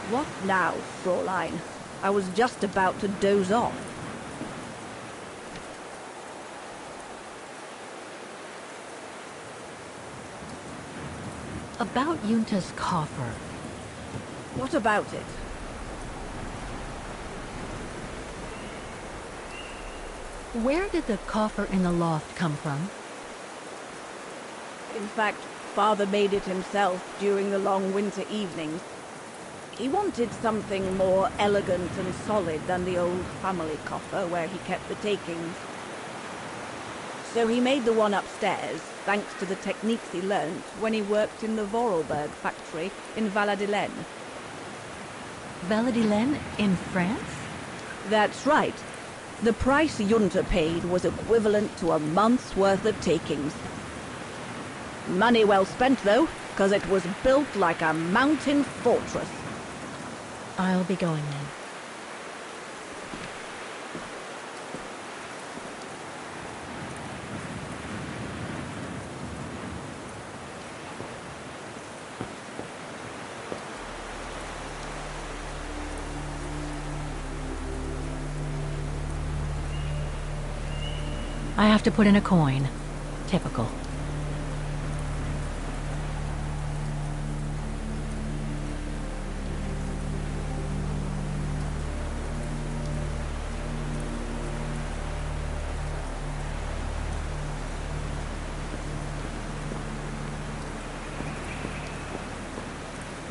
What now, Fräulein? I was just about to doze off. About Junta's coffer. What about it? Where did the coffer in the loft come from? In fact, Father made it himself during the long winter evenings. He wanted something more elegant and solid than the old family coffer where he kept the takings. So he made the one upstairs, thanks to the techniques he learnt when he worked in the Vorarlberg factory in Valladolid. Valladolid in France? That's right. The price Junta paid was equivalent to a month's worth of takings. Money well spent, though, because it was built like a mountain fortress. I'll be going then. I have to put in a coin. Typical.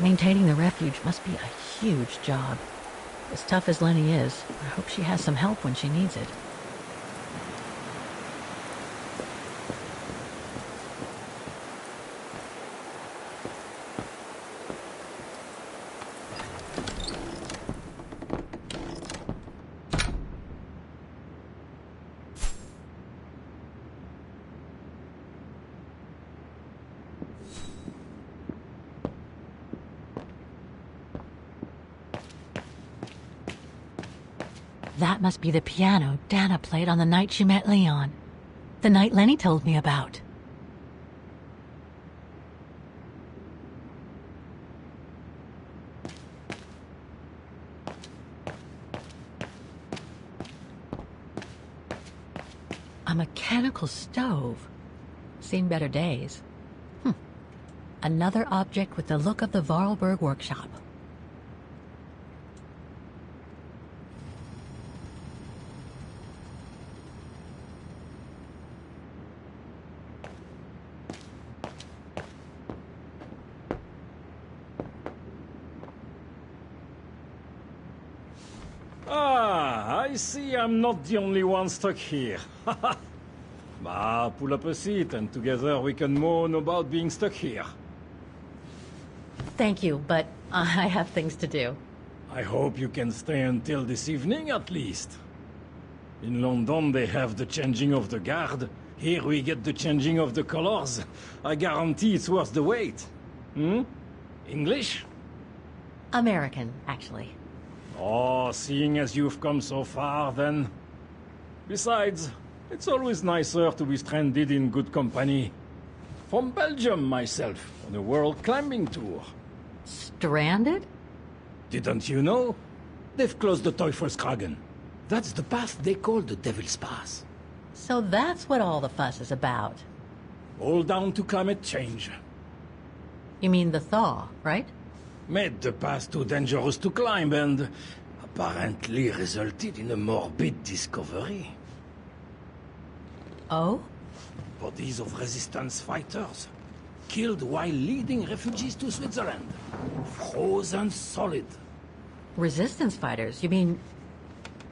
Maintaining the refuge must be a huge job. As tough as Lenny is, I hope she has some help when she needs it. That must be the piano Dana played on the night she met Leon. The night Lenny told me about. A mechanical stove. Seen better days. Another object with the look of the Vorarlberg workshop. Ah, I see I'm not the only one stuck here. Bah, pull up a seat and together we can moan about being stuck here. Thank you, but I have things to do. I hope you can stay until this evening at least. In London they have the changing of the guard. Here we get the changing of the colors. I guarantee it's worth the wait. English? American, actually. Oh, seeing as you've come so far, then... Besides, it's always nicer to be stranded in good company. From Belgium, myself, on a world climbing tour. Stranded? Didn't you know? They've closed the Teufelskragen. That's the path they call the Devil's Pass. So that's what all the fuss is about. All down to climate change. You mean the thaw, right? Made the pass too dangerous to climb and apparently resulted in a morbid discovery. Oh? Bodies of resistance fighters, killed while leading refugees to Switzerland. Frozen solid. Resistance fighters? You mean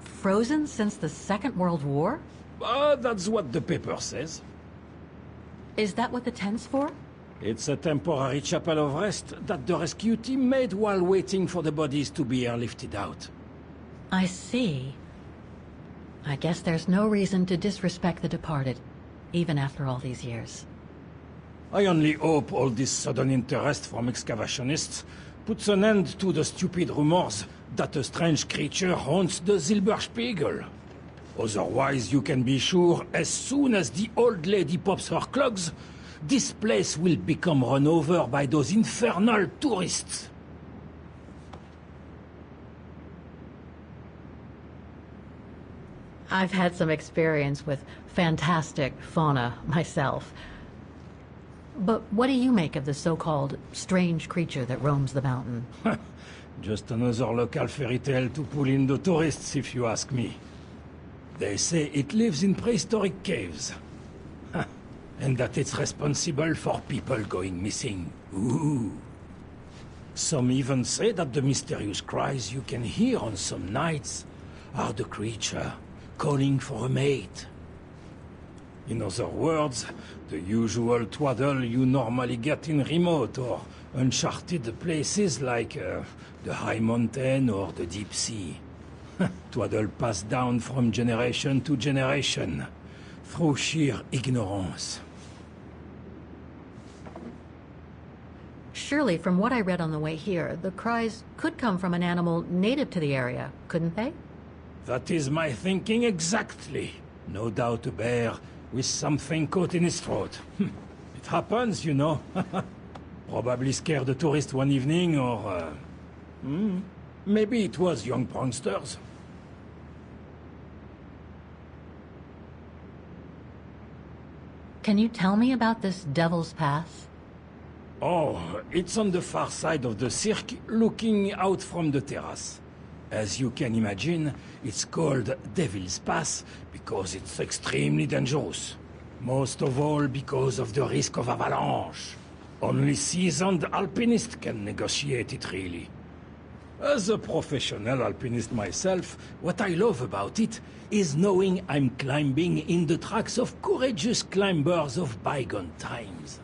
frozen since the Second World War? That's what the paper says. Is that what the tent's for? It's a temporary chapel of rest that the rescue team made while waiting for the bodies to be airlifted out. I see. I guess there's no reason to disrespect the departed, even after all these years. I only hope all this sudden interest from excavationists puts an end to the stupid rumors that a strange creature haunts the Silberspiegel. Otherwise, you can be sure, as soon as the old lady pops her clogs, this place will become run over by those infernal tourists. I've had some experience with fantastic fauna myself. But what do you make of the so-called strange creature that roams the mountain? Just another local fairy tale to pull in the tourists, if you ask me. They say it lives in prehistoric caves. And that it's responsible for people going missing. Ooh. Some even say that the mysterious cries you can hear on some nights are the creature calling for a mate. In other words, the usual twaddle you normally get in remote or uncharted places like the high mountain or the deep sea. Twaddle passed down from generation to generation, through sheer ignorance. Surely, from what I read on the way here, the cries could come from an animal native to the area, couldn't they? That is my thinking exactly. No doubt a bear with something caught in his throat. It happens, you know. Probably scared a tourist one evening, or... maybe it was young pranksters. Can you tell me about this Devil's Pass? Oh, it's on the far side of the cirque, looking out from the terrace. As you can imagine, it's called Devil's Pass because it's extremely dangerous. Most of all because of the risk of avalanche. Only seasoned alpinists can negotiate it, really. As a professional alpinist myself, what I love about it is knowing I'm climbing in the tracks of courageous climbers of bygone times.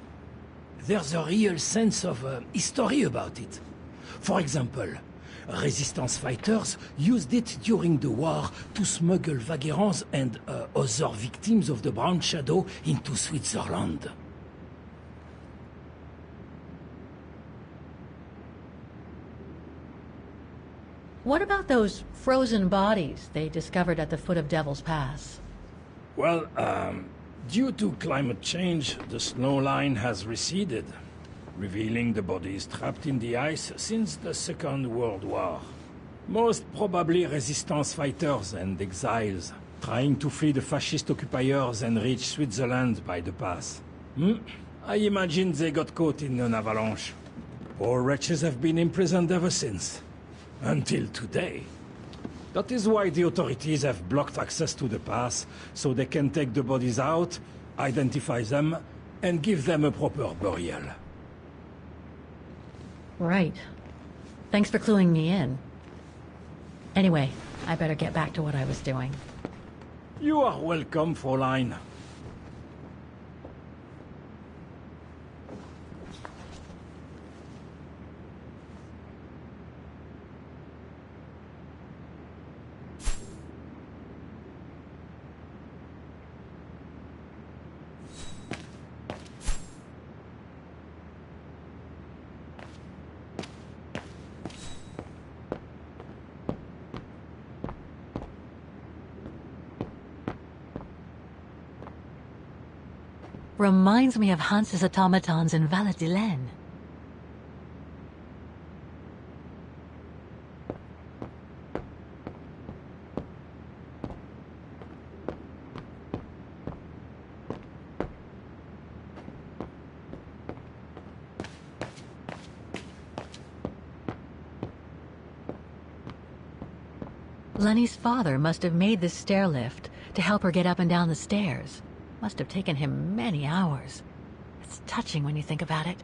There's a real sense of history about it. For example, resistance fighters used it during the war to smuggle vagrants and other victims of the Brown Shadow into Switzerland. What about those frozen bodies they discovered at the foot of Devil's Pass? Well, due to climate change, the snow line has receded, revealing the bodies trapped in the ice since the Second World War. Most probably resistance fighters and exiles, trying to flee the fascist occupiers and reach Switzerland by the pass. I imagine they got caught in an avalanche. Poor wretches have been imprisoned ever since. Until today. That is why the authorities have blocked access to the pass, so they can take the bodies out, identify them, and give them a proper burial. Right. Thanks for cluing me in. Anyway, I better get back to what I was doing. You are welcome, Fräulein. Reminds me of Hans's automatons in Valladolid. Lenny's father must have made this stair lift to help her get up and down the stairs. Must have taken him many hours. It's touching when you think about it.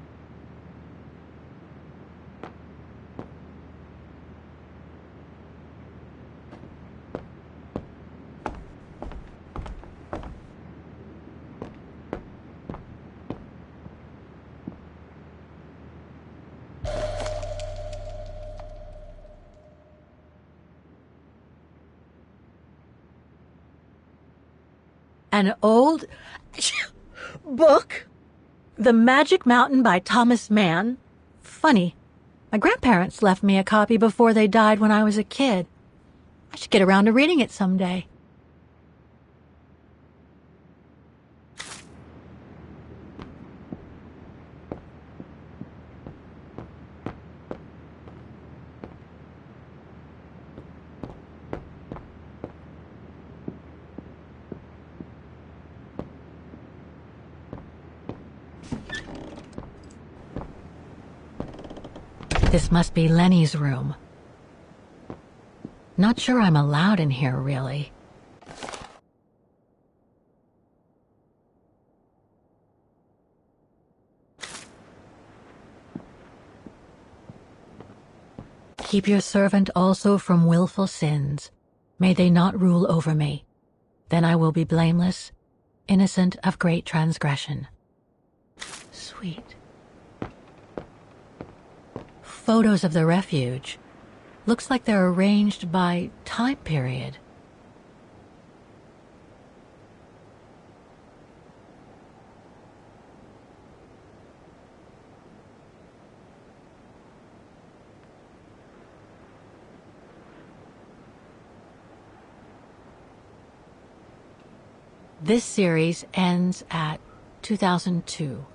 An old book? The Magic Mountain by Thomas Mann? Funny. My grandparents left me a copy before they died when I was a kid. I should get around to reading it someday. This must be Lenny's room. Not sure I'm allowed in here, really. Keep your servant also from willful sins. May they not rule over me. Then I will be blameless, innocent of great transgression. Sweet. Photos of the refuge. Looks like they're arranged by time period. This series ends at 2002,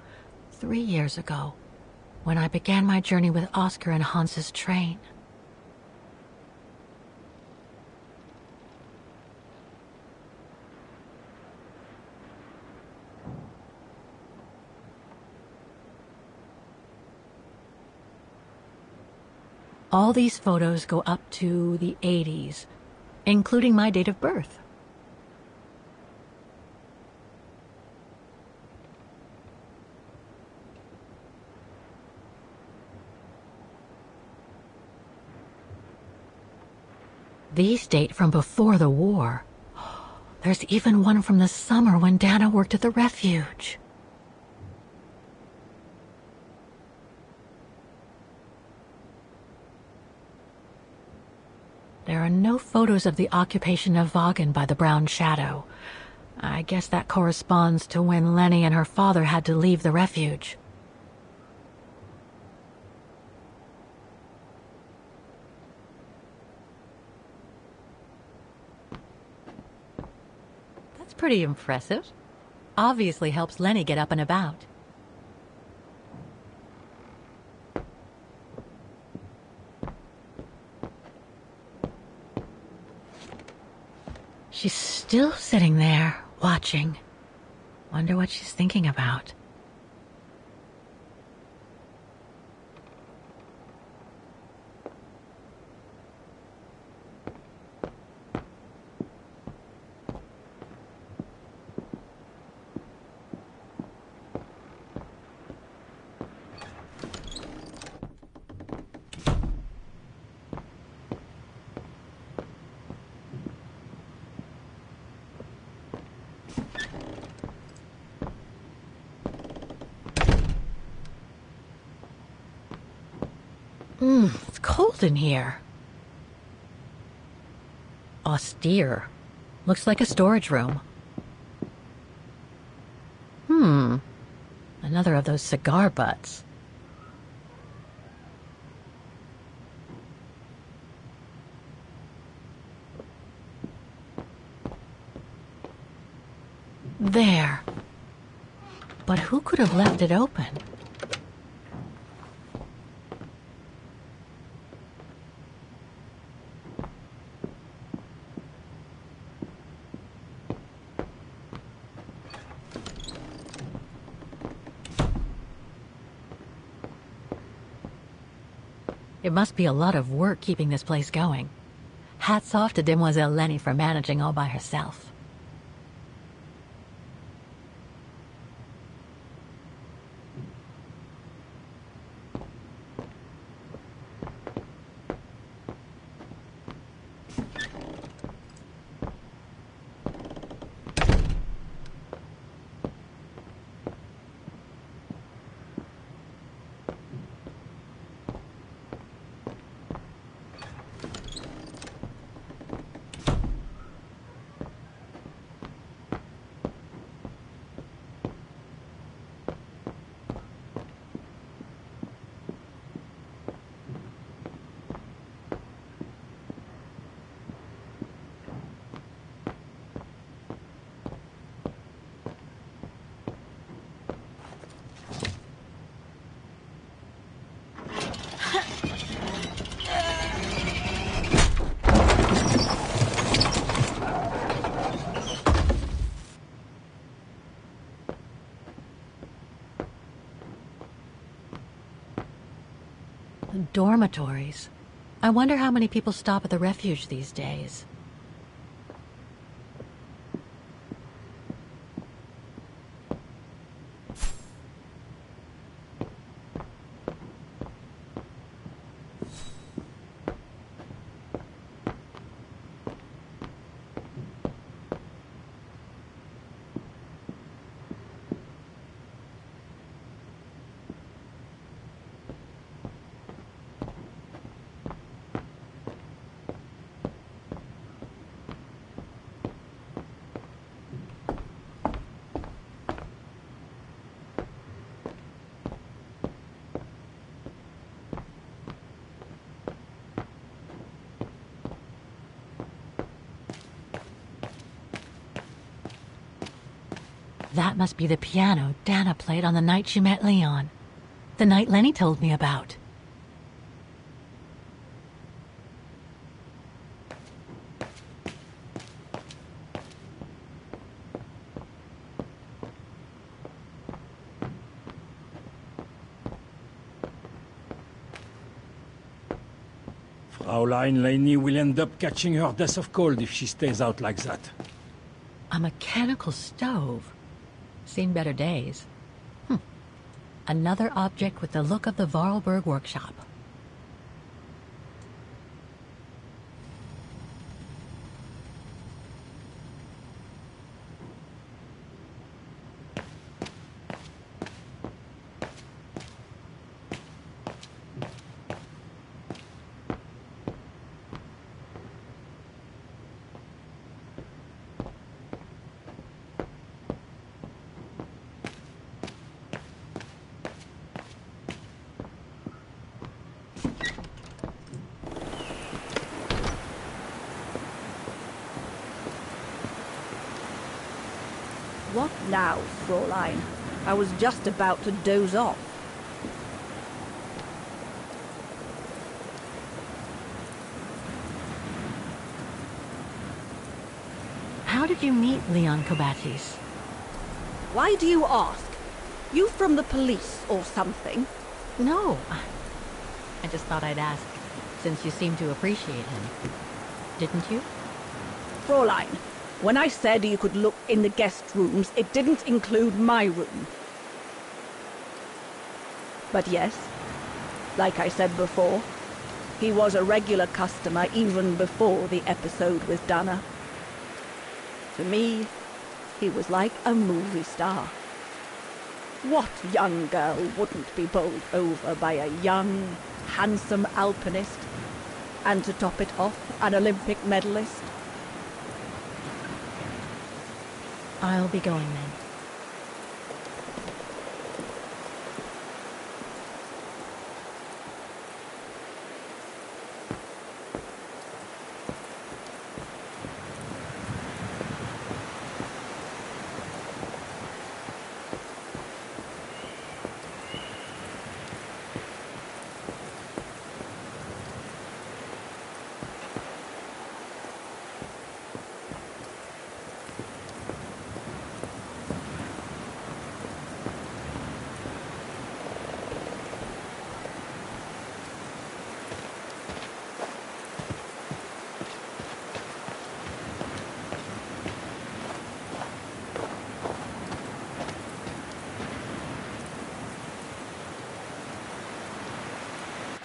3 years ago, when I began my journey with Oscar and Hans's train. All these photos go up to the 80s, including my date of birth. These date from before the war. There's even one from the summer when Dana worked at the refuge. There are no photos of the occupation of Vaughan by the Brown Shadow. I guess that corresponds to when Lenny and her father had to leave the refuge. That's pretty impressive. Obviously helps Lenny get up and about. She's still sitting there, watching. Wonder what she's thinking about. It's cold in here. Austere. Looks like a storage room. Another of those cigar butts. There. But who could have left it open? It must be a lot of work keeping this place going. Hats off to Demoiselle Lenny for managing all by herself. Dormitories. I wonder how many people stop at the refuge these days. That must be the piano Dana played on the night she met Leon. The night Lenny told me about. Fraulein Laney will end up catching her death of cold if she stays out like that. A mechanical stove. Seen better days. Another object with the look of the Vorarlberg workshop. What now, Fräulein? I was just about to doze off. How did you meet Leon Kobatis? Why do you ask? You from the police or something? No. I just thought I'd ask, since you seem to appreciate him. Didn't you? Fräulein, when I said you could look in the guest rooms, it didn't include my room. But yes, like I said before, he was a regular customer even before the episode with Dana. To me, he was like a movie star. What young girl wouldn't be bowled over by a young, handsome alpinist? And to top it off, an Olympic medalist? I'll be going then.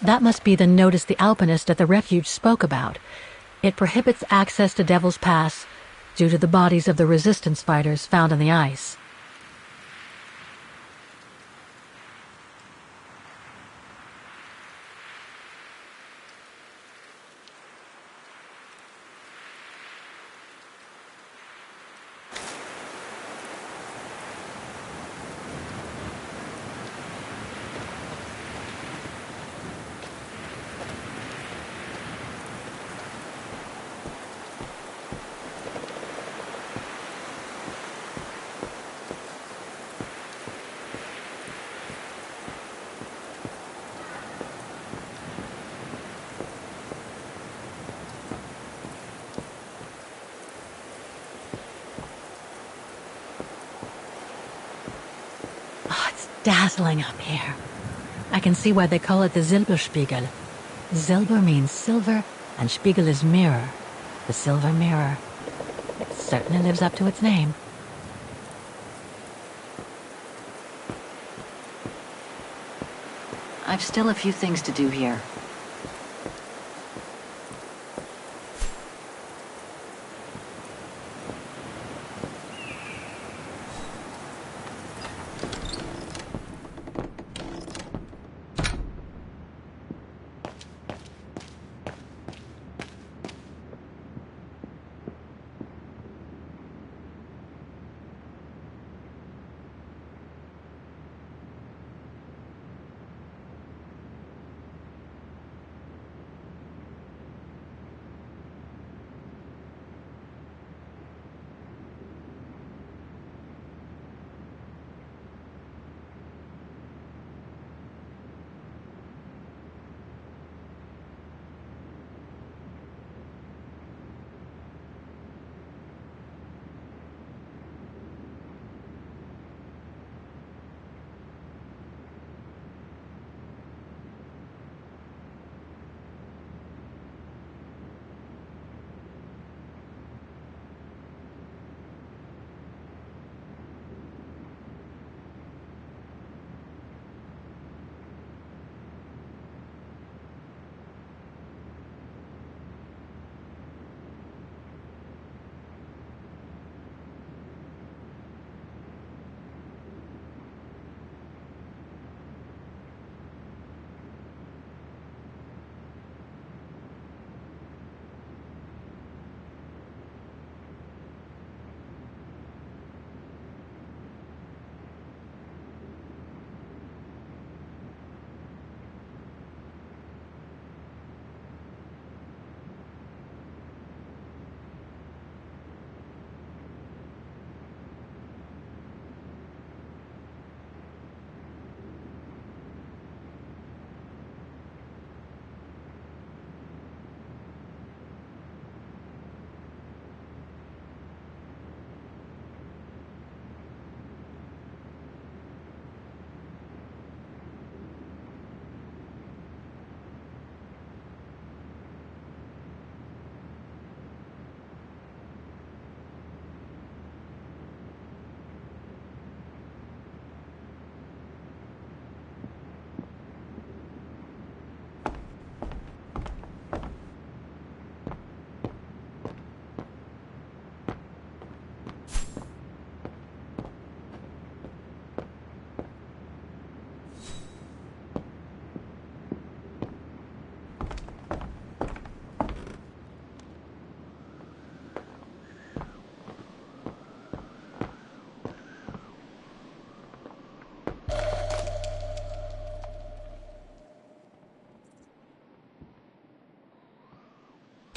That must be the notice the alpinist at the refuge spoke about. It prohibits access to Devil's Pass due to the bodies of the resistance fighters found on the ice. Dazzling up here. I can see why they call it the Silberspiegel. Silber means silver, and Spiegel is mirror. The silver mirror. It certainly lives up to its name. I've still a few things to do here.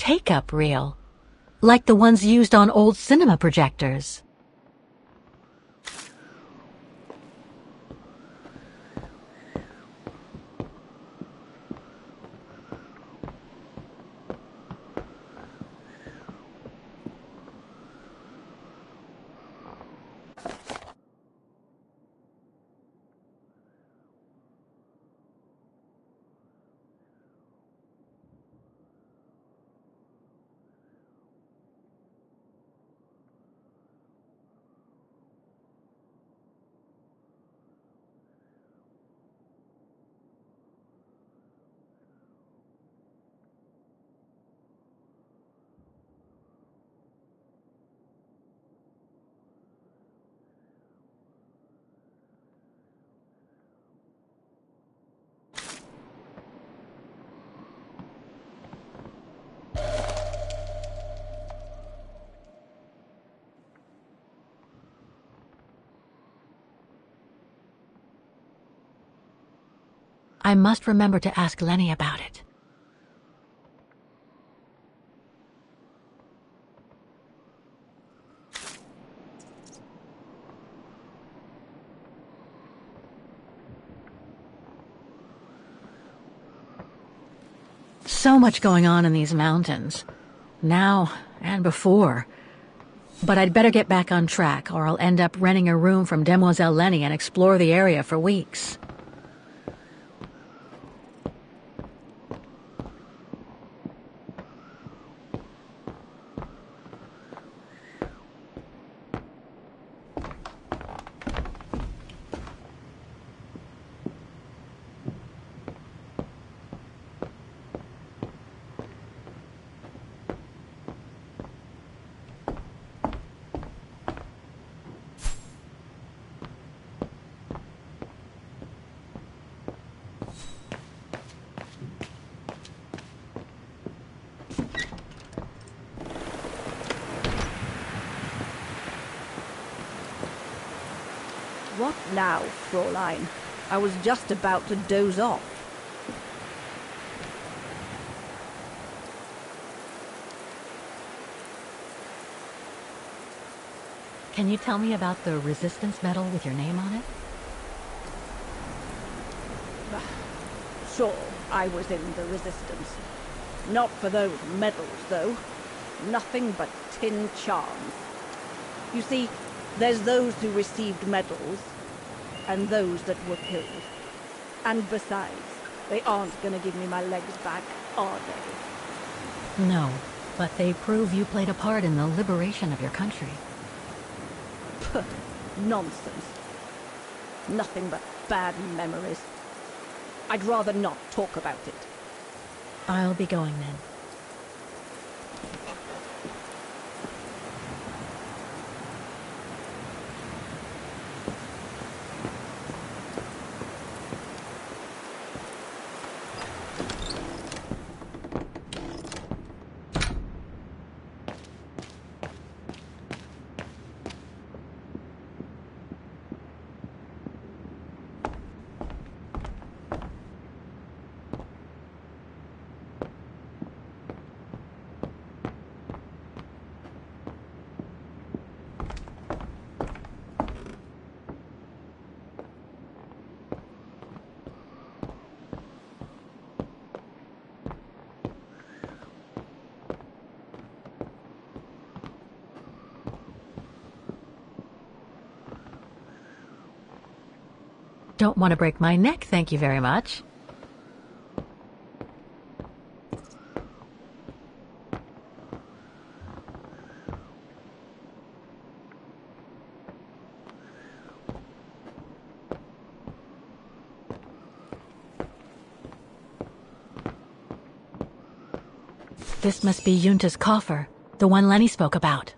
Take-up reel, like the ones used on old cinema projectors. I must remember to ask Lenny about it. So much going on in these mountains, now and before. But I'd better get back on track, or I'll end up renting a room from Demoiselle Lenny and explore the area for weeks. What now, Fräulein? I was just about to doze off. Can you tell me about the resistance medal with your name on it? Sure, I was in the Resistance. Not for those medals, though. Nothing but tin charms. You see, there's those who received medals, and those that were killed. And besides, they aren't gonna give me my legs back, are they? No, but they prove you played a part in the liberation of your country. Puh, nonsense. Nothing but bad memories. I'd rather not talk about it. I'll be going then. Don't want to break my neck, thank you very much. This must be Yunta's coffer, the one Lenny spoke about.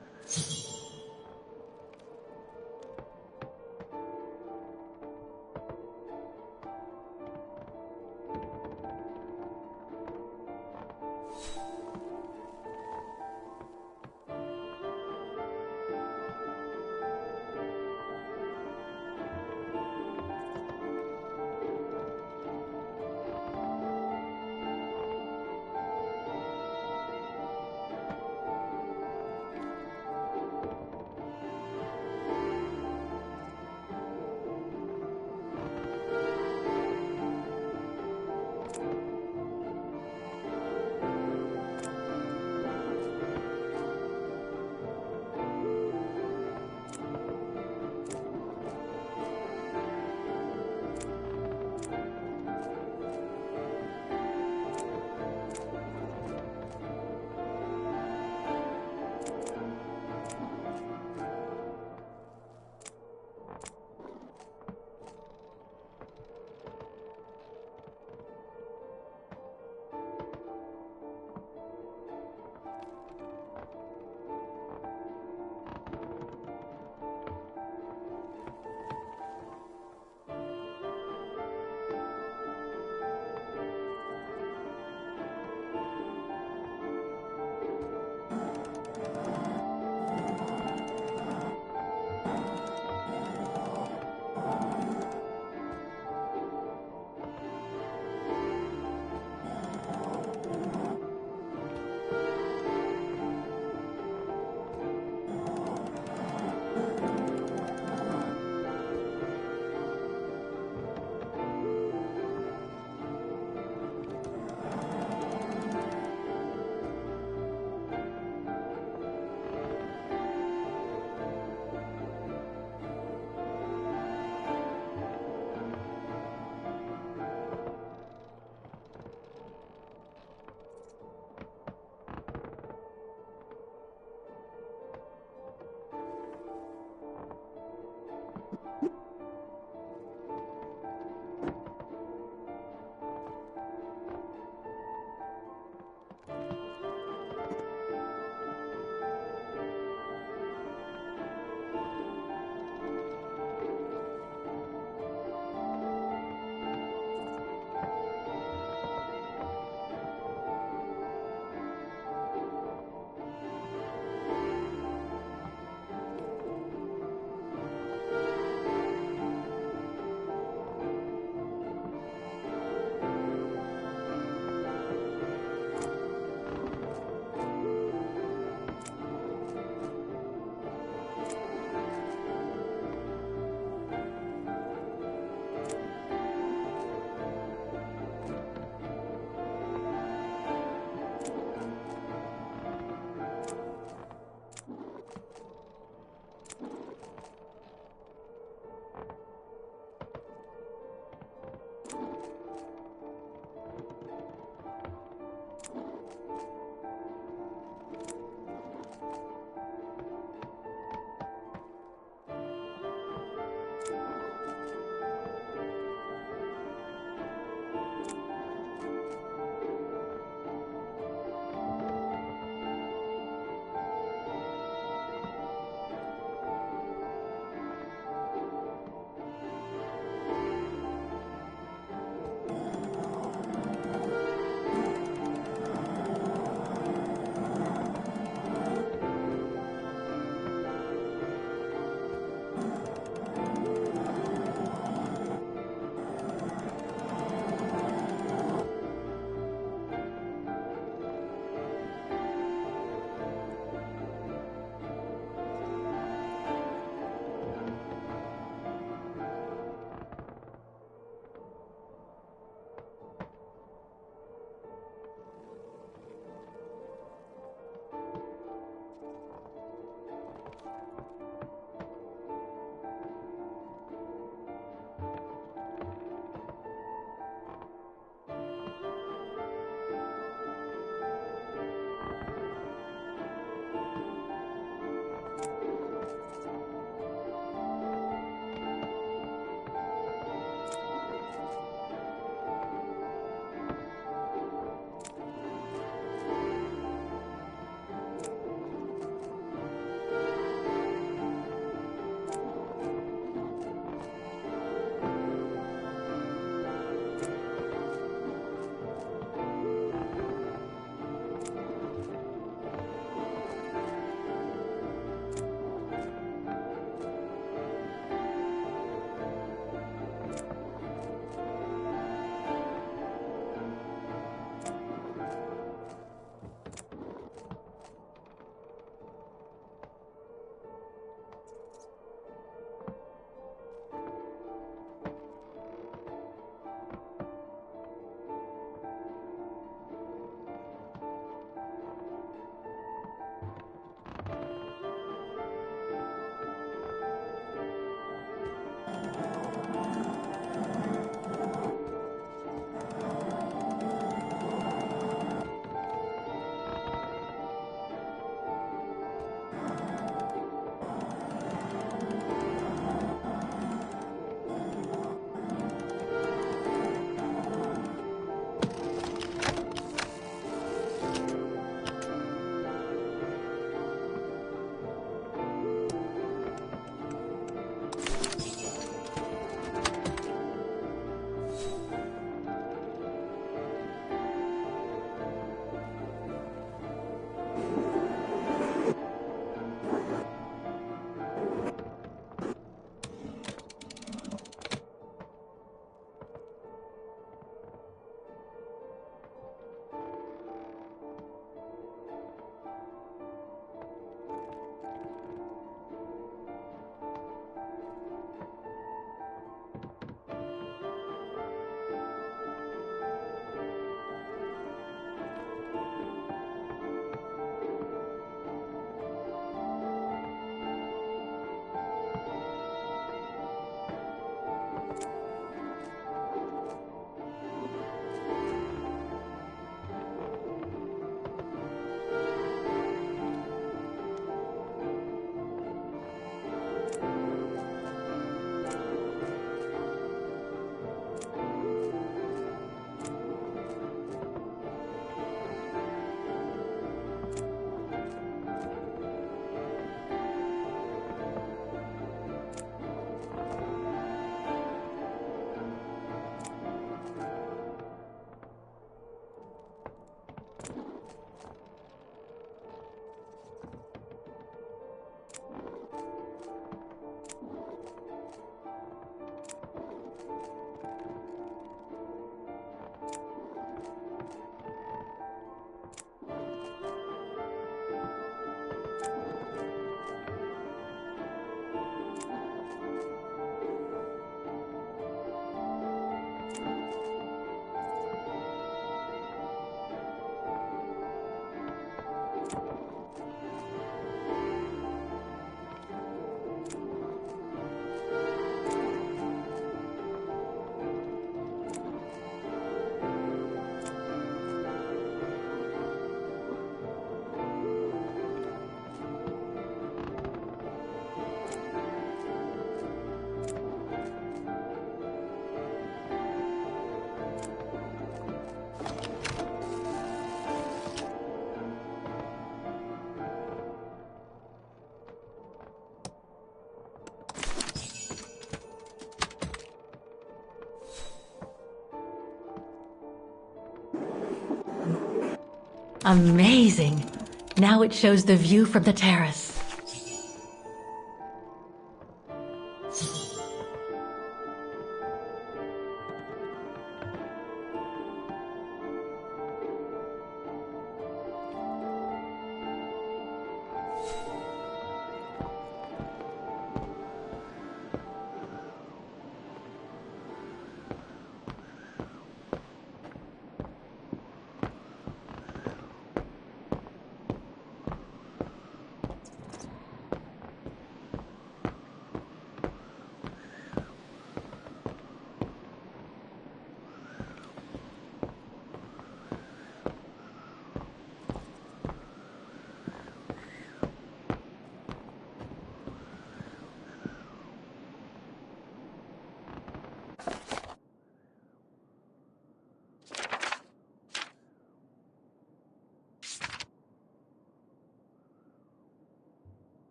Amazing. Now it shows the view from the terrace.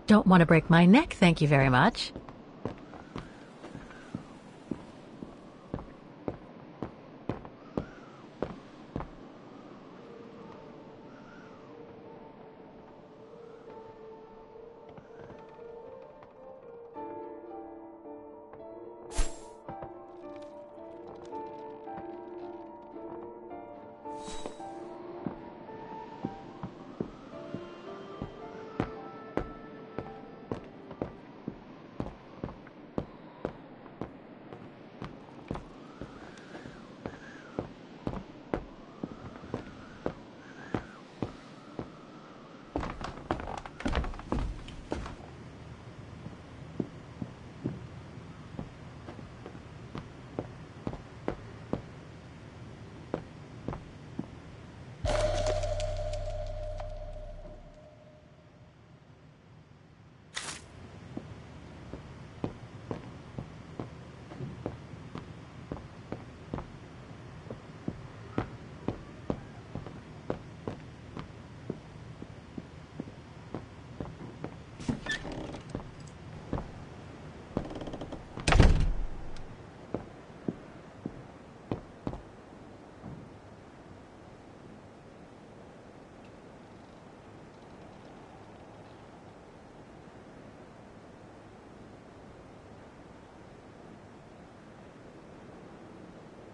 Don't want to break my neck, thank you very much.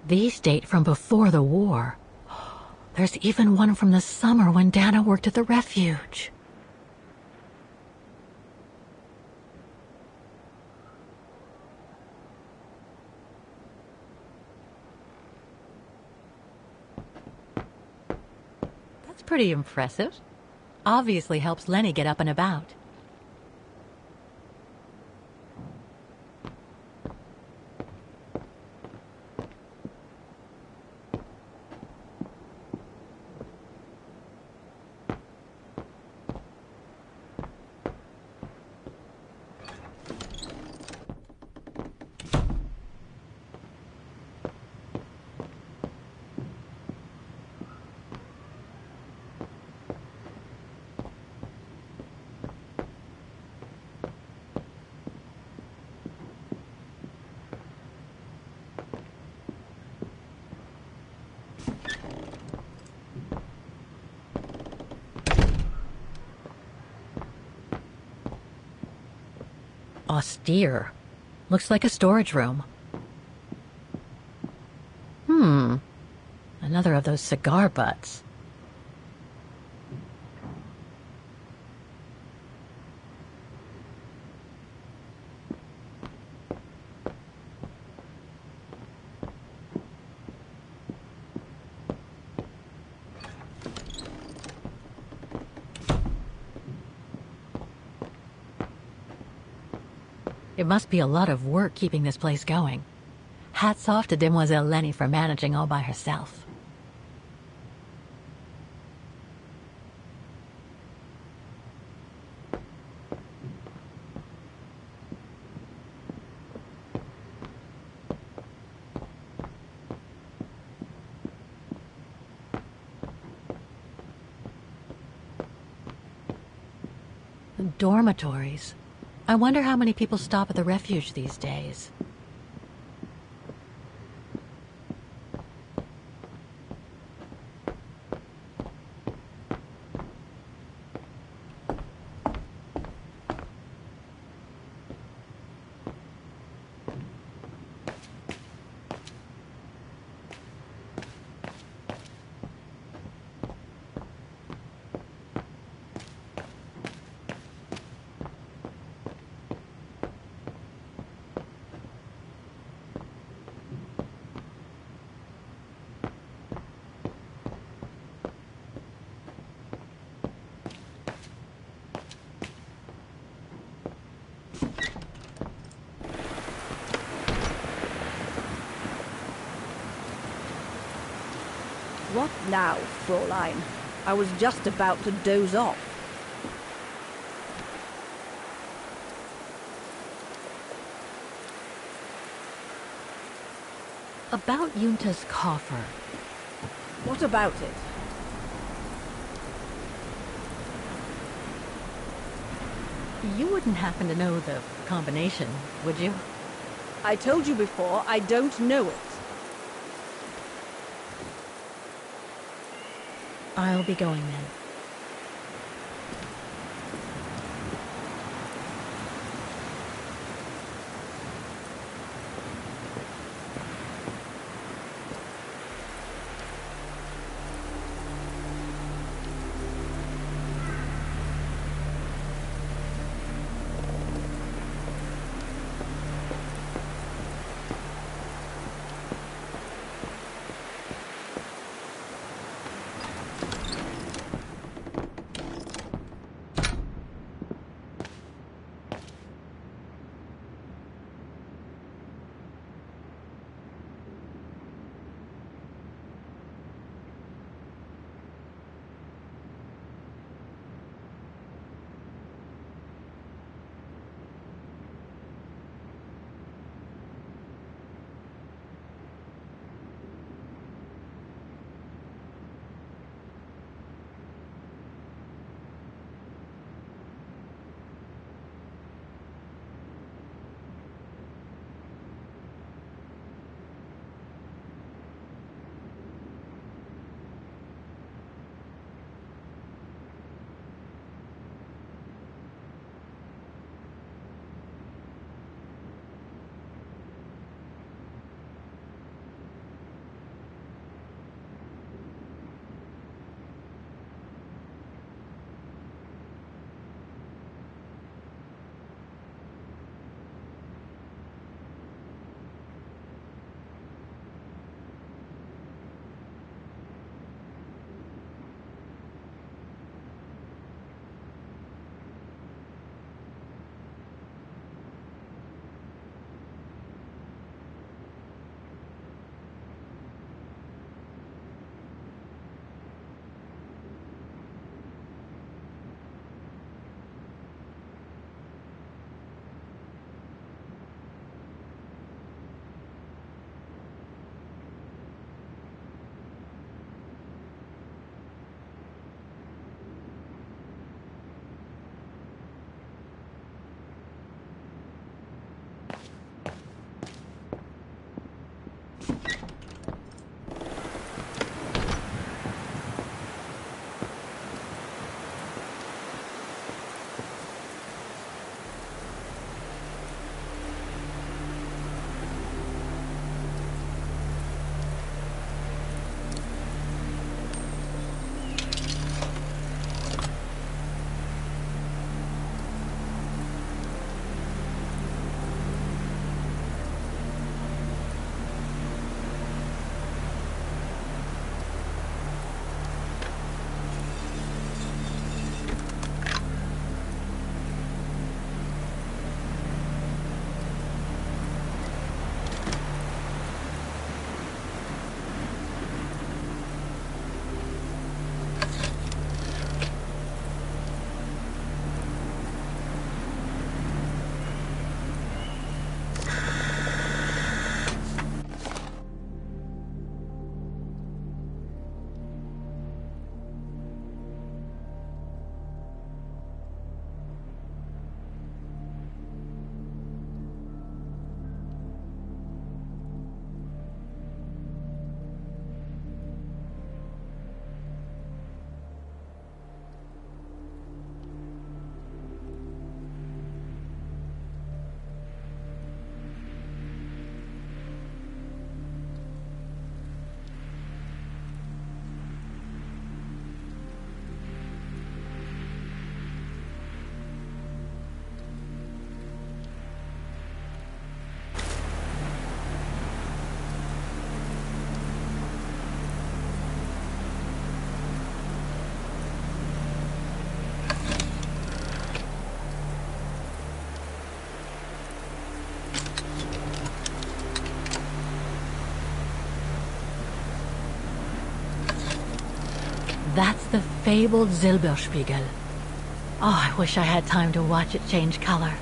These date from before the war. There's even one from the summer when Dana worked at the refuge. That's pretty impressive. Obviously helps Lenny get up and about. Austere. Looks like a storage room. Another of those cigar butts. It must be a lot of work keeping this place going. Hats off to Demoiselle Lenny for managing all by herself. Dormitories. I wonder how many people stop at the refuge these days. What now, Fräulein? I was just about to doze off. About Yunta's coffer. What about it? You wouldn't happen to know the combination, would you? I told you before, I don't know it. I'll be going then. that's the fabled Silberspiegel. Oh, I wish I had time to watch it change color.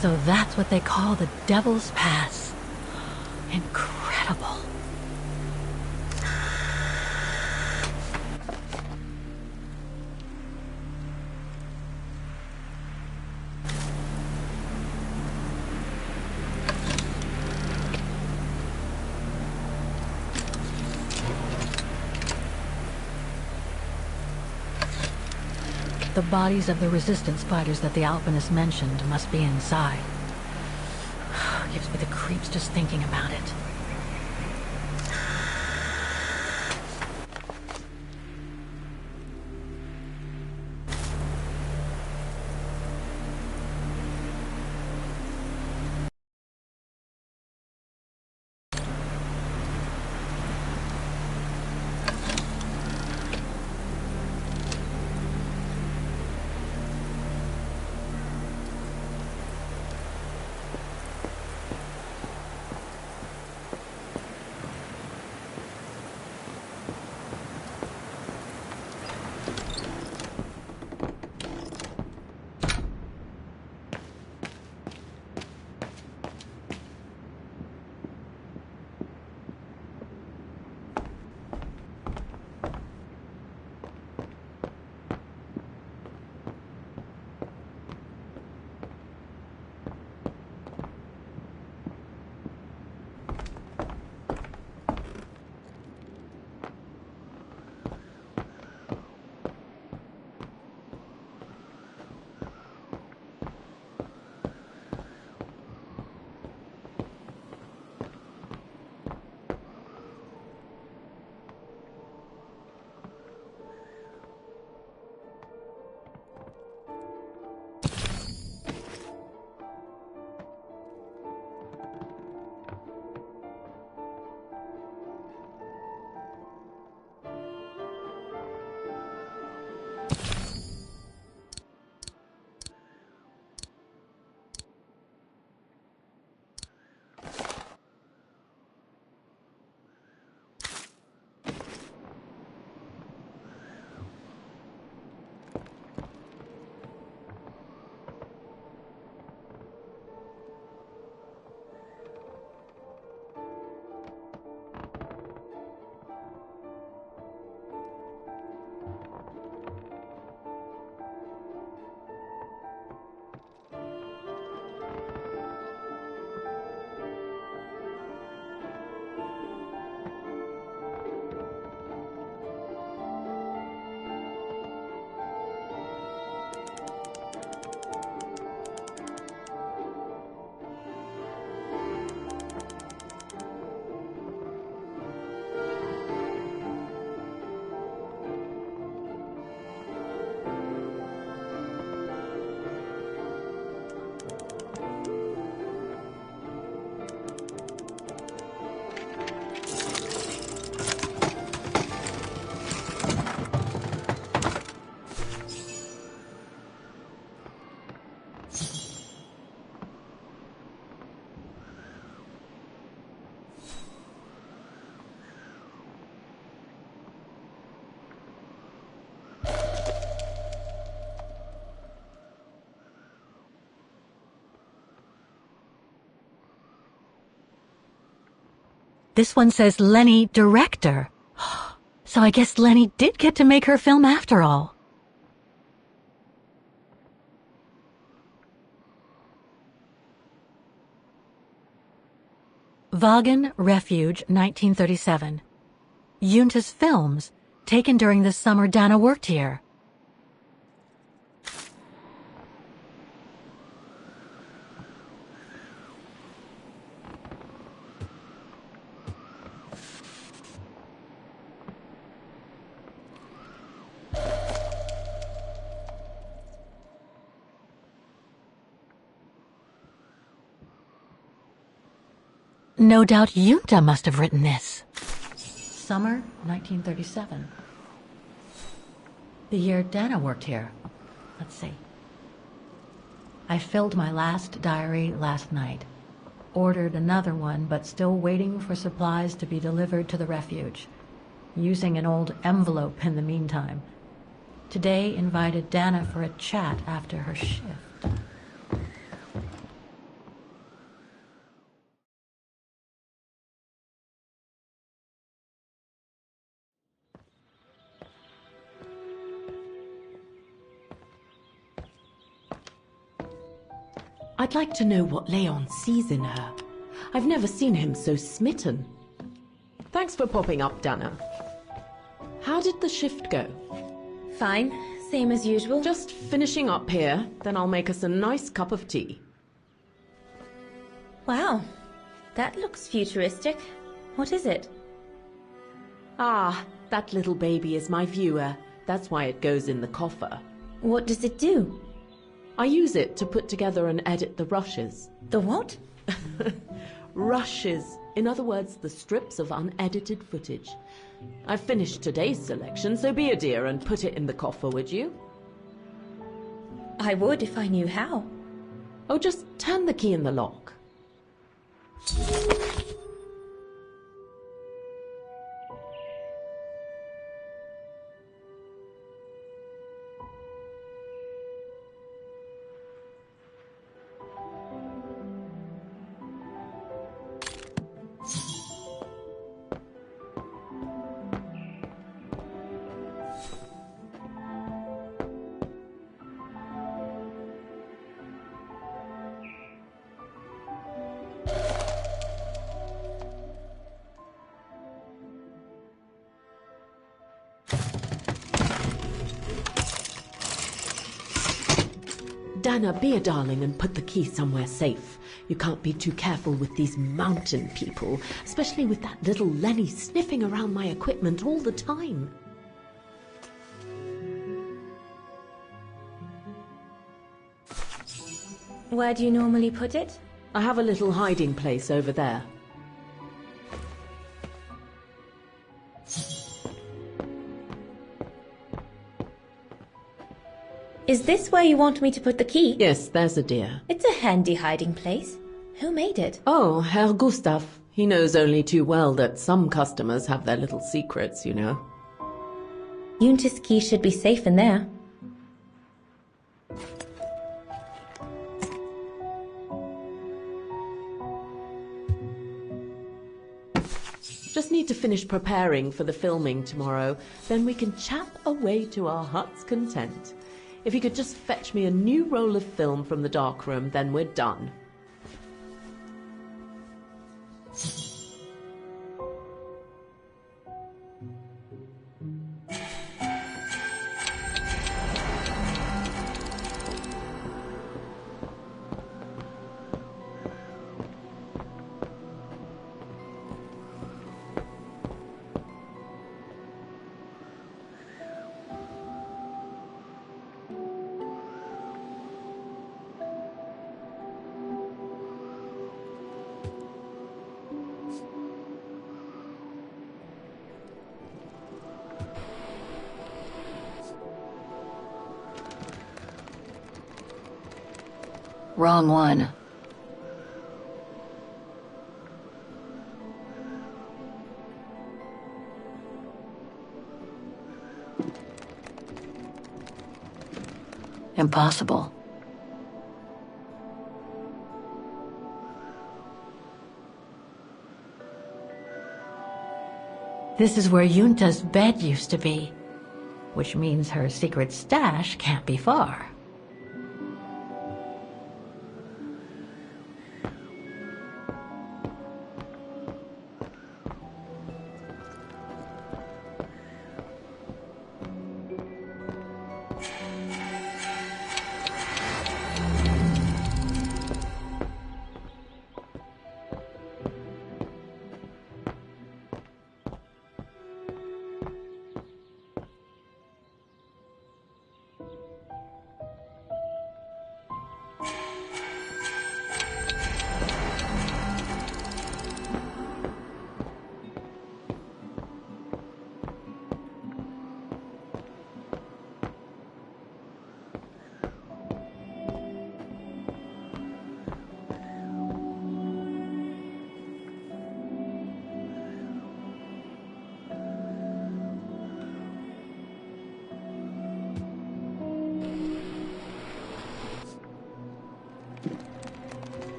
So that's what they call the Devil's Pass. Incredible. The bodies of the resistance fighters that the alpinist mentioned must be inside. Gives me the creeps just thinking about it. This one says Lenny, director. So I guess Lenny did get to make her film after all. Vaughan Refuge, 1937. Junta's films, taken during the summer Dana worked here. No doubt Junta must have written this. Summer 1937. The year Dana worked here. Let's see. I filled my last diary last night. Ordered another one, but still waiting for supplies to be delivered to the refuge. Using an old envelope in the meantime. Today invited Dana for a chat after her shift. I'd like to know what Leon sees in her. I've never seen him so smitten. Thanks for popping up, Dana. How did the shift go? Fine, same as usual. Just finishing up here, then I'll make us a nice cup of tea. Wow, that looks futuristic. What is it? Ah, that little baby is my viewer. That's why it goes in the coffer. What does it do? I use it to put together and edit the rushes. The what? Rushes. In other words, the strips of unedited footage. I've finished today's selection, so be a dear and put it in the coffer, would you? I would if I knew how. Oh, just turn the key in the lock. Dana, be a darling and put the key somewhere safe. You can't be too careful with these mountain people, especially with that little Lenny sniffing around my equipment all the time. Where do you normally put it? I have a little hiding place over there. Is this where you want me to put the key? Yes, there's a dear. It's a handy hiding place. Who made it? Oh, Herr Gustav. He knows only too well that some customers have their little secrets, you know. Junta's key should be safe in there. Just need to finish preparing for the filming tomorrow. Then we can chat away to our heart's content. If you could just fetch me a new roll of film from the darkroom, then we're done. Wrong one. Impossible. This is where Junta's bed used to be, which means her secret stash can't be far.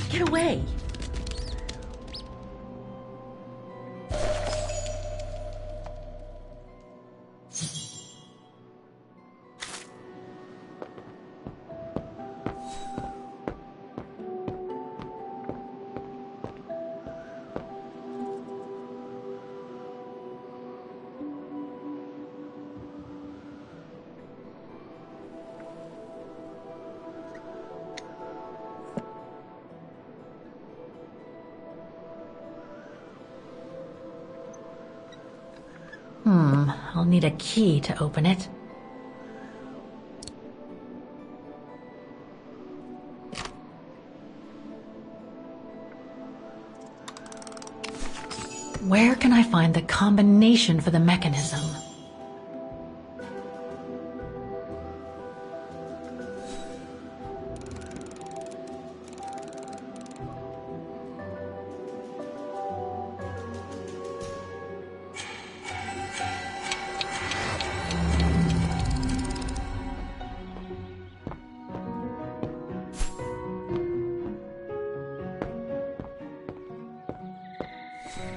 Get away! I'll need a key to open it. Where can I find the combination for the mechanism?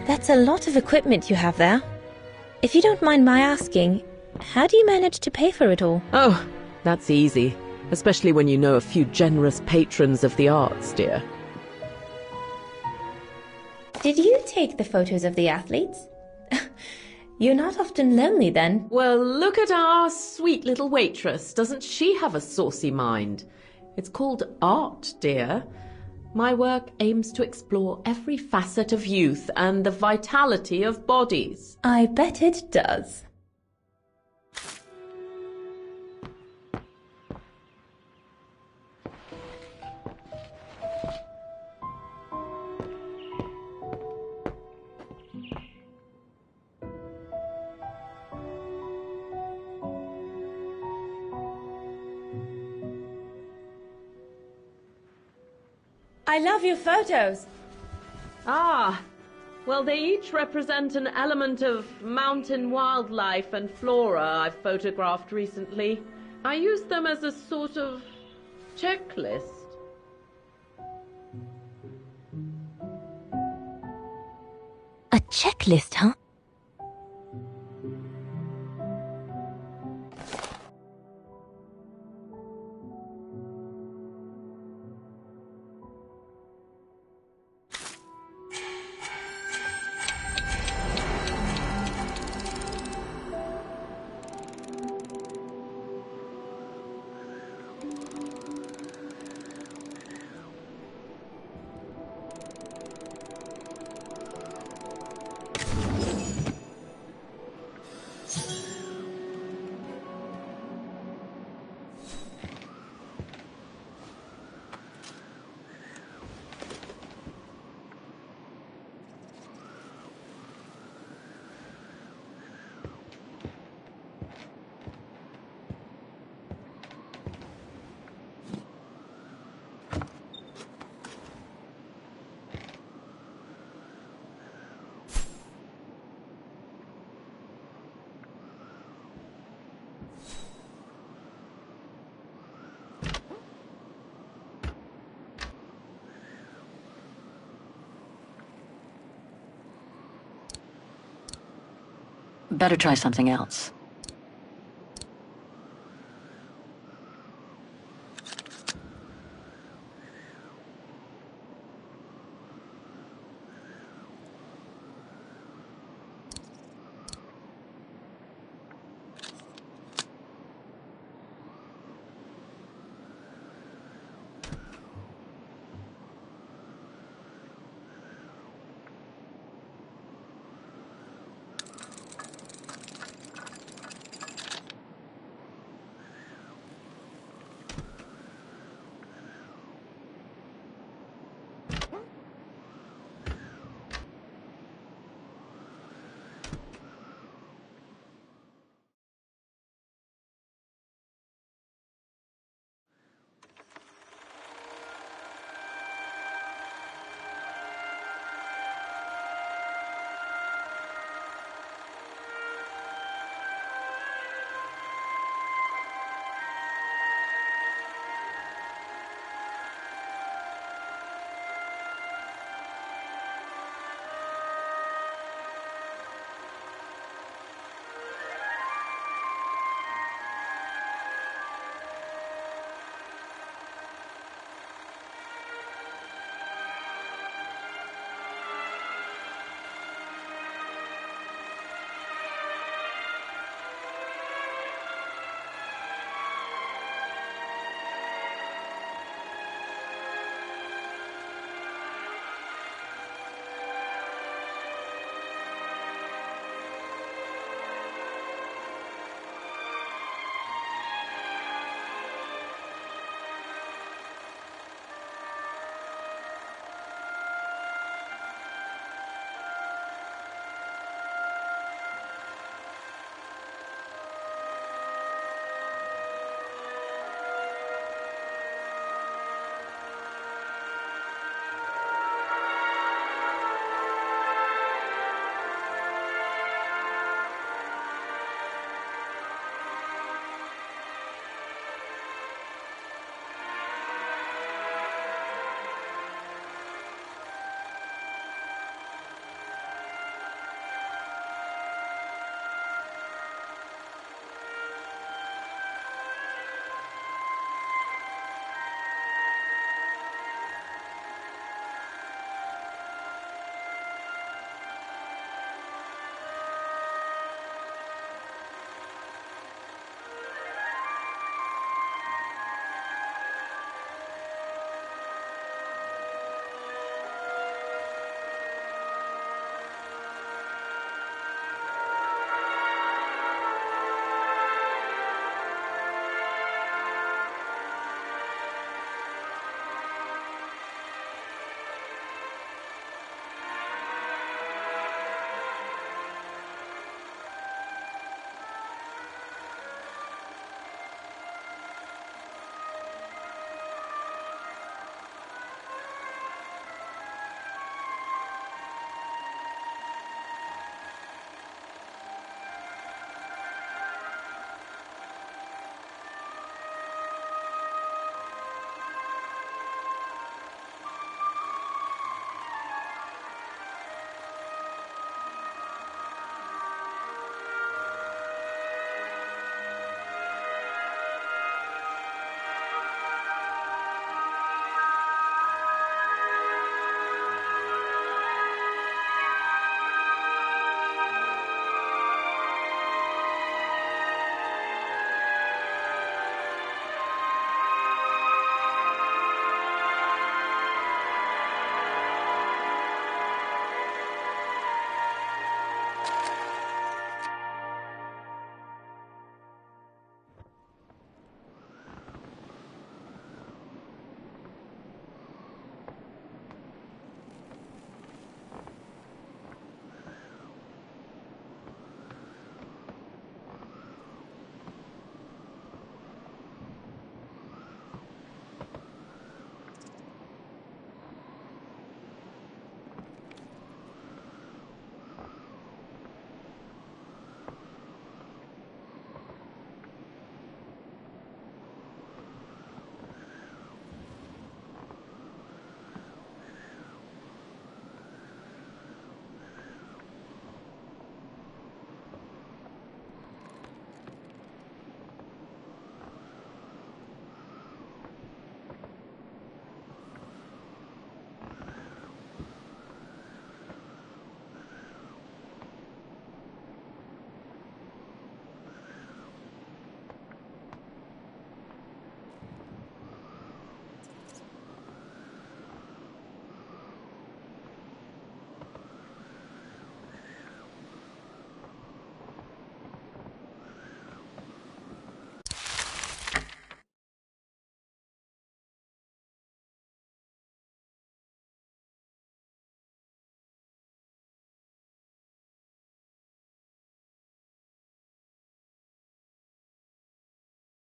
That's a lot of equipment you have there. If you don't mind my asking, how do you manage to pay for it all? Oh, that's easy. Especially when you know a few generous patrons of the arts, dear. Did you take the photos of the athletes? You're not often lonely then. Well, look at our sweet little waitress. Doesn't she have a saucy mind? It's called art, dear. My work aims to explore every facet of youth and the vitality of bodies. I bet it does. I love your photos. Ah, well, they each represent an element of mountain wildlife and flora I've photographed recently. I use them as a sort of checklist. A checklist, huh? Better try something else.